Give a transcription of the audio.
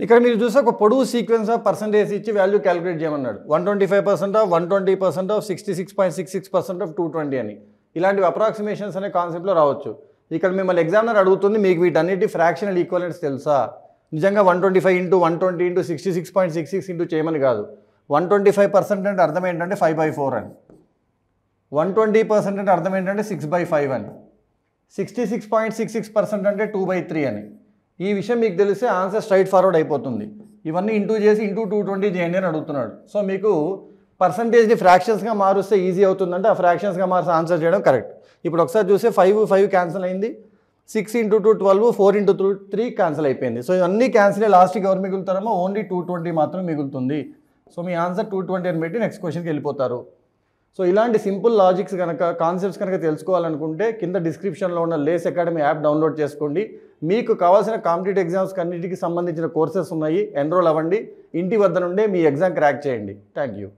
ఇక్కడ మీరు చూస్తే ఒక పొడవు సీక్వెన్స్ ఆఫ్ పర్సంటేజ్ ఇచ్చి వాల్యూ క్యాలిక్యులేట్ చేయమన్నాడు. 125% ఆఫ్ 120% ఆఫ్ 66.66% ఆఫ్ 220 అని. ఇలాంటివి అప్రాక్సిమేషన్స్ అనే కాన్సెప్ట్లో రావచ్చు. ఇక్కడ మిమ్మల్ని ఎగ్జామినర్ అడుగుతుంది మీకు వీటన్నిటి ఫ్రాక్షనల్ ఈక్వలెంట్స్ తెలుసా? నిజంగా 125 ఇంటూ 120 ఇంటూ 66.66 ఇంటూ చేయమని కాదు. 125% అంటే అర్థం ఏంటంటే 5/4 అని, 120% అంటే అర్థం ఏంటంటే 6/5 అని, 66.66% అంటే 2/3 అని. ఈ విషయం మీకు తెలిస్తే ఆన్సర్ స్ట్రైట్ ఫార్వర్డ్ అయిపోతుంది. ఇవన్నీ ఇంటూ చేసి ఇంటూ 220 చేయండి అని అడుగుతున్నాడు. సో మీకు పర్సంటేజ్ని ఫ్రాక్షన్స్గా మారుస్తే ఈజీ అవుతుందంటే ఆ ఫ్రాక్షన్స్గా మార్చి ఆన్సర్ చేయడం కరెక్ట్. ఇప్పుడు ఒకసారి చూస్తే 5 క్యాన్సిల్ అయింది, 6 ఇంటూ 2 12, 4 ఇంటూ 3 క్యాన్సిల్ అయిపోయింది. సో ఇవన్నీ క్యాన్సిల్ అయ్యి లాస్ట్కి ఎవరు మిగులుతారో ఓన్లీ 220 మాత్రం మిగులుతుంది. సో మీ ఆన్సర్ 220 అని పెట్టి నెక్స్ట్ క్వశ్చన్కి వెళ్ళిపోతారు. సో ఇలాంటి సింపుల్ లాజిక్స్ కనుక కాన్సెప్ట్స్ కనుక తెలుసుకోవాలనుకుంటే కింద డిస్క్రిప్షన్లో ఉన్న లేస్ అకాడమీ యాప్ డౌన్లోడ్ చేసుకోండి. మీకు కావాల్సిన కాంపిటేటివ్ ఎగ్జామ్స్ అన్నిటికీ సంబంధించిన కోర్సెస్ ఉన్నాయి, ఎన్రోల్ అవ్వండి. ఇంటి వద్ద నుండే మీ ఎగ్జామ్ క్రాక్ చేయండి. Thank you.